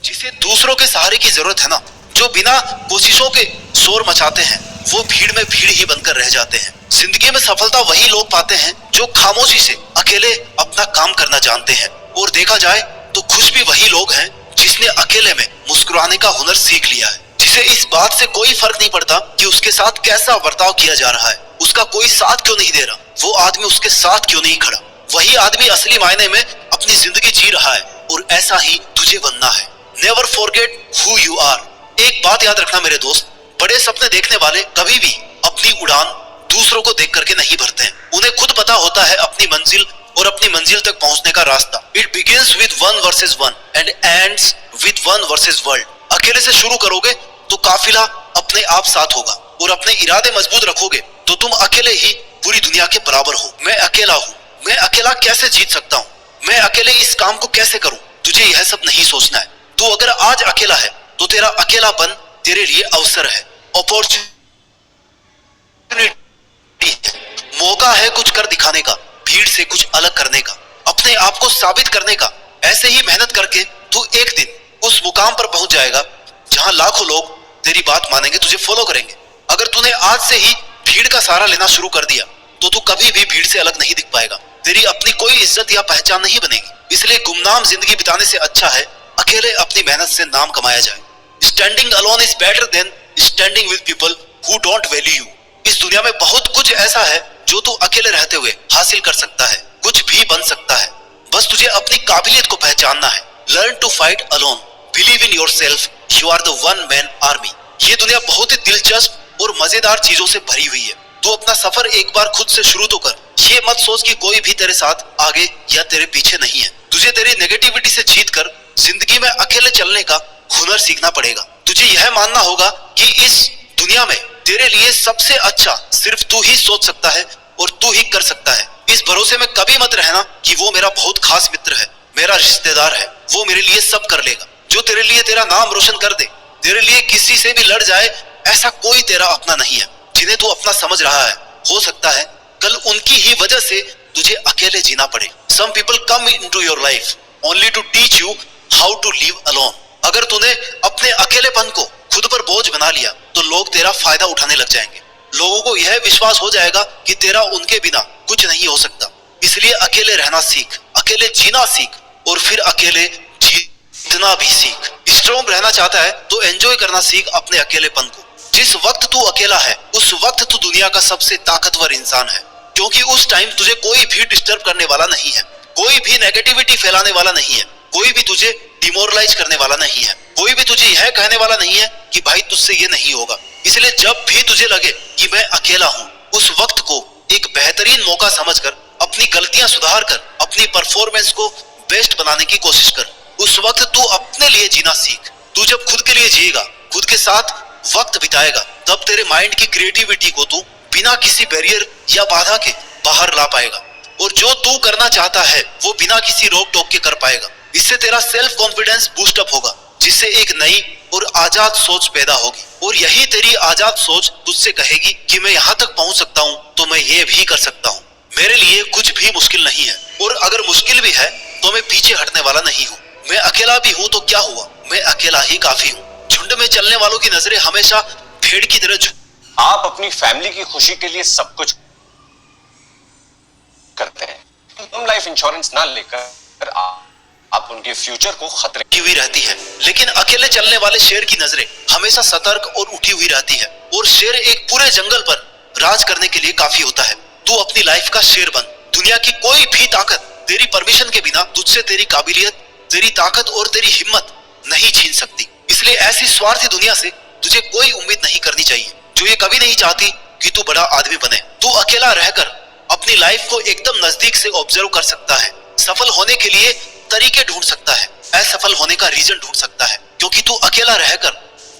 जिसे दूसरों के सहारे की जरूरत है ना, जो बिना कोशिशों के शोर मचाते हैं, वो भीड़ में भीड़ ही बनकर रह जाते हैं। जिंदगी में सफलता वही लोग पाते हैं जो खामोशी से अकेले अपना काम करना जानते हैं। और देखा जाए तो खुश भी वही लोग हैं जिसने अकेले में मुस्कुराने का हुनर सीख लिया है, जिसे इस बात से कोई फर्क नहीं पड़ता कि उसके साथ कैसा बर्ताव किया जा रहा है, उसका कोई साथ क्यों नहीं दे रहा, वो आदमी उसके साथ क्यों नहीं खड़ा। वही आदमी असली मायने में अपनी जिंदगी जी रहा है और ऐसा ही तुझे बनना है। Never forget who you are. एक बात याद रखना मेरे दोस्त, बड़े सपने देखने वाले कभी भी अपनी उड़ान दूसरों को देख करके नहीं भरते हैं। उन्हें खुद पता होता है अपनी मंजिल और अपनी मंजिल तक पहुंचने का रास्ता। It begins with one versus one and ends with one versus world. अकेले से शुरू करोगे तो काफिला अपने आप साथ होगा, और अपने इरादे मजबूत रखोगे तो तुम अकेले ही पूरी दुनिया के बराबर हो। मैं अकेला हूँ, मैं अकेला कैसे जीत सकता हूँ, मैं अकेले इस काम को कैसे करूँ, तुझे यह सब नहीं सोचना है। तू अगर आज अकेला है तो तेरा अकेलापन तेरे लिए अवसर है, अपॉर्चुनिटी है, मौका है कुछ कर दिखाने का, भीड़ से कुछ अलग करने का, अपने आप को साबित करने का। ऐसे ही मेहनत करके तू एक दिन उस मुकाम पर पहुंच जाएगा जहां लाखों लोग तेरी बात मानेंगे, तुझे फॉलो करेंगे। अगर तूने आज से ही भीड़ का सहारा लेना शुरू कर दिया तो तू कभी भी भीड़ से अलग नहीं दिख पाएगा, तेरी अपनी कोई इज्जत या पहचान नहीं बनेगी। इसलिए गुमनाम जिंदगी बिताने से अच्छा है अकेले अपनी मेहनत से नाम कमाया जाए। Standing alone is better than standing with people who don't value you. इस दुनिया में बहुत कुछ ऐसा है जो तू अकेले रहते हुए हासिल कर सकता है, कुछ भी बन सकता है। बस तुझे अपनी काबिलियत को पहचानना है। Learn to fight alone, believe in yourself, you are the one man army. ये दुनिया बहुत ही दिलचस्प और मजेदार चीजों से भरी हुई है। तू अपना सफर एक बार खुद से शुरू तो कर। ये मत सोच कि कोई भी तेरे साथ आगे या तेरे पीछे नहीं है। तुझे तेरी नेगेटिविटी से जीतकर जिंदगी में अकेले चलने का हुनर सीखना पड़ेगा। तुझे यह मानना होगा कि इस दुनिया में तेरे लिए सबसे अच्छा सिर्फ तू ही सोच सकता है और तू ही कर सकता है। इस भरोसे में कभी मत रहना कि वो मेरा बहुत खास मित्र है, मेरा रिश्तेदार है, वो मेरे लिए सब कर लेगा। जो तेरे लिए तेरा नाम रोशन कर दे, तेरे लिए किसी से भी लड़ जाए, ऐसा कोई तेरा अपना नहीं है जिन्हें तू अपना समझ रहा है। हो सकता है कल उनकी ही वजह से तुझे अकेले जीना पड़े। Some people come into your life only to teach you how to live alone. अगर तूने अपने अकेलेपन को खुद पर बोझ बना लिया तो लोग तेरा फायदा उठाने लग जाएंगे। लोगों को यह विश्वास हो जाएगा कि तेरा उनके बिना कुछ नहीं हो सकता। इसलिए अकेले रहना सीख, अकेले जीना सीख, और फिर अकेले जीतना भी सीख। स्ट्रॉन्ग रहना चाहता है तो एंजॉय करना सीख अपने अकेलेपन को। जिस वक्त तू अकेला है उस वक्त तू दुनिया का सबसे ताकतवर इंसान है, क्योंकि उस टाइम तुझे कोई भी डिस्टर्ब करने वाला नहीं है, कोई भी नेगेटिविटी फैलाने वाला नहीं है, कोई भी तुझे डिमोरलाइज करने वाला नहीं है, कोई भी तुझे यह कहने वाला नहीं है कि भाई तुझसे ये नहीं होगा। इसलिए जब भी तुझे लगे कि मैं अकेला हूँ, उस वक्त को एक बेहतरीन मौका समझकर अपनी गलतियां सुधार कर अपनी परफॉर्मेंस को बेस्ट बनाने की कोशिश कर। उस वक्त तू अपने लिए जीना सीख। तू जब खुद के लिए जिएगा, खुद के साथ वक्त बिताएगा, तब तेरे माइंड की क्रिएटिविटी को तू बिना किसी बैरियर या बाधा के बाहर ला पाएगा, और जो तू करना चाहता है वो बिना किसी रोक टोक के कर पाएगा। इससे तेरा सेल्फ कॉन्फिडेंस बूस्ट अप होगा, जिससे एक नई और आजाद सोच पैदा होगी, और यही तेरी आजाद सोच तुझसे कहेगी कि मैं यहाँ तक पहुँच सकता हूँ तो मैं ये भी कर सकता हूँ। मेरे लिए कुछ भी मुश्किल नहीं है, और अगर मुश्किल भी है तो मैं पीछे हटने वाला नहीं हूँ। मैं अकेला भी हूँ तो क्या हुआ, मैं अकेला ही काफी हूँ। झुंड में चलने वालों की नजरें हमेशा भेड़ की तरह। आप अपनी फैमिली की खुशी के लिए सब कुछ करते हैं। तुम लाइफ इंश्योरेंस ना लेकर आप उनके फ्यूचर को खतरे की हुई रहती है, लेकिन अकेले चलने वाले शेर की नजरें हमेशा सतर्क और उठी हुई रहती है, और शेर एक पूरे जंगल पर राज करने के लिए काफी होता है। तू अपनी लाइफ का शेर बन। दुनिया की कोई भी ताकत तेरी परमिशन के बिना तुझसे तेरी काबिलियत, तेरी ताकत और तेरी हिम्मत नहीं छीन सकती। इसलिए ऐसी स्वार्थी दुनिया से तुझे कोई उम्मीद नहीं करनी चाहिए जो ये कभी नहीं चाहती कि तू बड़ा आदमी बने। तू अकेला रहकर अपनी लाइफ को एकदम नजदीक से ऑब्जर्व कर सकता है, सफल होने के लिए तरीके ढूंढ सकता है, असफल होने का रीजन ढूंढ सकता है, क्योंकि तू अकेला रहकर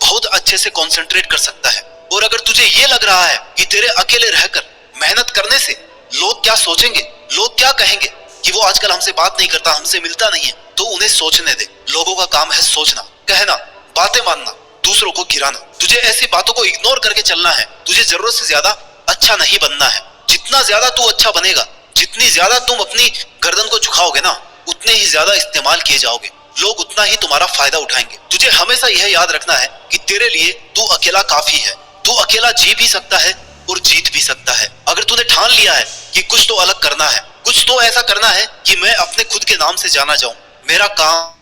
बहुत अच्छे से कंसंट्रेट कर सकता है। और अगर तुझे ये लग रहा है कि तेरे अकेले रहकर मेहनत करने से लोग क्या सोचेंगे, लोग क्या कहेंगे कि वो आजकल हमसे बात नहीं करता, हमसे मिलता नहीं है, तो उन्हें सोचने दे। लोगों का काम है सोचना, कहना, बातें मानना, दूसरों को गिराना। तुझे ऐसी बातों को इग्नोर करके चलना है। तुझे जरूरत से ज्यादा अच्छा नहीं बनना है। जितना ज्यादा तू अच्छा बनेगा, जितनी ज्यादा तुम अपनी गर्दन को झुकाओगे ना, उतने ही ज्यादा इस्तेमाल किए जाओगे। लोग उतना ही तुम्हारा फायदा उठाएंगे। तुझे हमेशा यह याद रखना है कि तेरे लिए तू अकेला काफी है। तू अकेला जी भी सकता है और जीत भी सकता है। अगर तूने ठान लिया है कि कुछ तो अलग करना है, कुछ तो ऐसा करना है कि मैं अपने खुद के नाम से जाना जाऊं, मेरा काम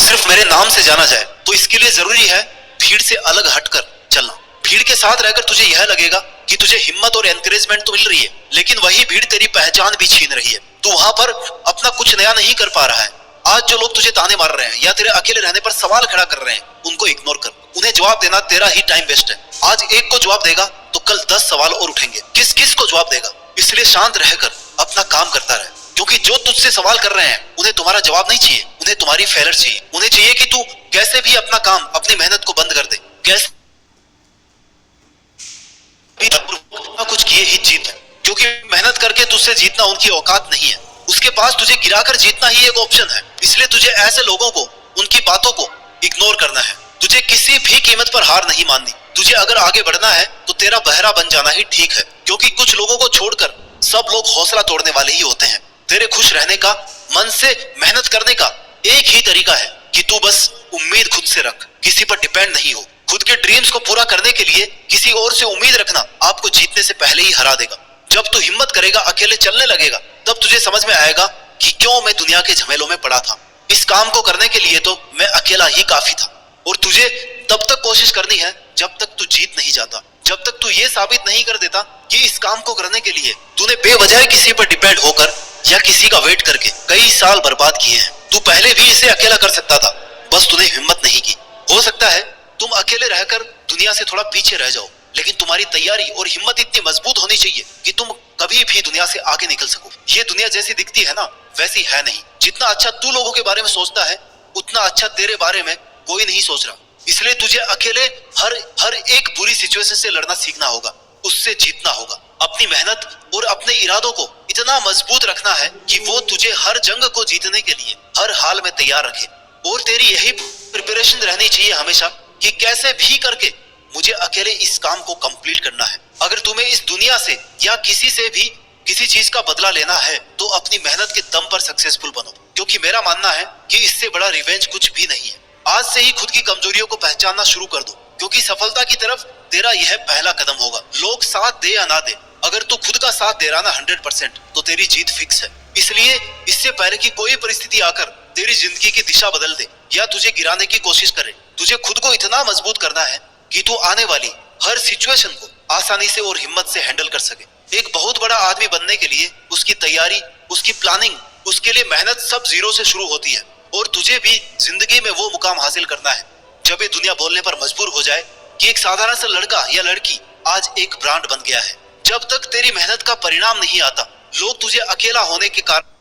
सिर्फ मेरे नाम से जाना जाए, तो इसके लिए जरूरी है भीड़ से अलग हटकर चलना। भीड़ के साथ रहकर तुझे यह लगेगा कि तुझे हिम्मत और एनकरेजमेंट तो मिल रही है, लेकिन वही भीड़ तेरी पहचान भी छीन रही है। तू वहां पर अपना कुछ नया नहीं कर पा रहा है। आज जो लोग तुझे ताने मार रहे हैं या तेरे अकेले रहने पर सवाल खड़ा कर रहे हैं, उनको इग्नोर कर। उन्हें जवाब देना तेरा ही टाइम वेस्ट है। आज एक को जवाब देगा तो कल 10 सवाल और उठेंगे। किस किस को जवाब देगा? इसलिए शांत रहकर अपना काम करता रहे, क्योंकि जो तुझसे सवाल कर रहे हैं उन्हें तुम्हारा जवाब नहीं चाहिए, उन्हें तुम्हारी फेलियर चाहिए। उन्हें चाहिए कि तू कैसे भी अपना काम, अपनी मेहनत को बंद कर दे, कैसे कुछ किए ही जीत है, क्योंकि मेहनत करके तुझसे जीतना उनकी औकात नहीं है। उसके पास तुझे गिराकर जीतना ही एक ऑप्शन है। इसलिए तुझे ऐसे लोगों को, उनकी बातों को इग्नोर करना है। तुझे किसी भी कीमत पर हार नहीं माननी। तुझे अगर आगे बढ़ना है तो तेरा बहरा बन जाना ही ठीक है, क्योंकि कुछ लोगों को छोड़कर सब लोग हौसला तोड़ने वाले ही होते हैं। तेरे खुश रहने का, मन से मेहनत करने का एक ही तरीका है कि तू बस उम्मीद खुद से रख, किसी पर डिपेंड नहीं हो। खुद के ड्रीम्स को पूरा करने के लिए किसी और से उम्मीद रखना आपको जीतने से पहले ही हरा देगा। जब तू हिम्मत करेगा, अकेले चलने लगेगा, तब तुझे समझ में आएगा कि क्यों मैं दुनिया के झमेलों में पड़ा था। इस काम को करने के लिए तो मैं अकेला ही काफी था। और तुझे तब तक कोशिश करनी है जब तक तू जीत नहीं जाता, जब तक तू ये साबित नहीं कर देता कि इस काम को करने के लिए तूने बेवजह किसी पर डिपेंड होकर या किसी का वेट करके कई साल बर्बाद किए हैं। तू पहले भी इसे अकेला कर सकता था, बस तूने हिम्मत नहीं की। हो सकता है तुम अकेले रहकर दुनिया से थोड़ा पीछे रह जाओ, लेकिन तुम्हारी तैयारी और हिम्मत इतनी मजबूत होनी चाहिए कि तुम कभी भी दुनिया से आगे निकल सको। ये दुनिया जैसी दिखती है ना, वैसी है नहीं। जितना अच्छा तू लोगों के बारे में सोचता है, उतना अच्छा तेरे बारे में कोई नहीं सोच रहा। इसलिए तुझे अकेले हर एक बुरी सिचुएशन से लड़ना सीखना होगा, उससे जीतना होगा। अपनी मेहनत और अपने इरादों को इतना मजबूत रखना है कि वो तुझे हर जंग को जीतने के लिए हर हाल में तैयार रखे। और तेरी यही प्रिपरेशन रहनी चाहिए हमेशा कि कैसे भी करके मुझे अकेले इस काम को कंप्लीट करना है। अगर तुम्हें इस दुनिया से या किसी से भी किसी चीज का बदला लेना है तो अपनी मेहनत के दम पर सक्सेसफुल बनो, क्योंकि मेरा मानना है कि इससे बड़ा रिवेंज कुछ भी नहीं है। आज से ही खुद की कमजोरियों को पहचानना शुरू कर दो, क्योंकि सफलता की तरफ तेरा यह पहला कदम होगा। लोग साथ दे या ना दे, अगर तू खुद का साथ दे रहा ना 100%, तो तेरी जीत फिक्स है। इसलिए इससे पहले कि कोई परिस्थिति आकर तेरी जिंदगी की दिशा बदल दे या तुझे गिराने की कोशिश करे, तुझे खुद को इतना मजबूत करना है कि तू आने वाली हर सिचुएशन को आसानी से और हिम्मत से हैंडल कर सके। एक बहुत बड़ा आदमी बनने के लिए उसकी तैयारी, उसकी प्लानिंग, उसके लिए मेहनत सब जीरो से शुरू होती है। और तुझे भी जिंदगी में वो मुकाम हासिल करना है जब ये दुनिया बोलने पर मजबूर हो जाए कि एक साधारण सा लड़का या लड़की आज एक ब्रांड बन गया है। जब तक तेरी मेहनत का परिणाम नहीं आता, लोग तुझे अकेला होने के कारण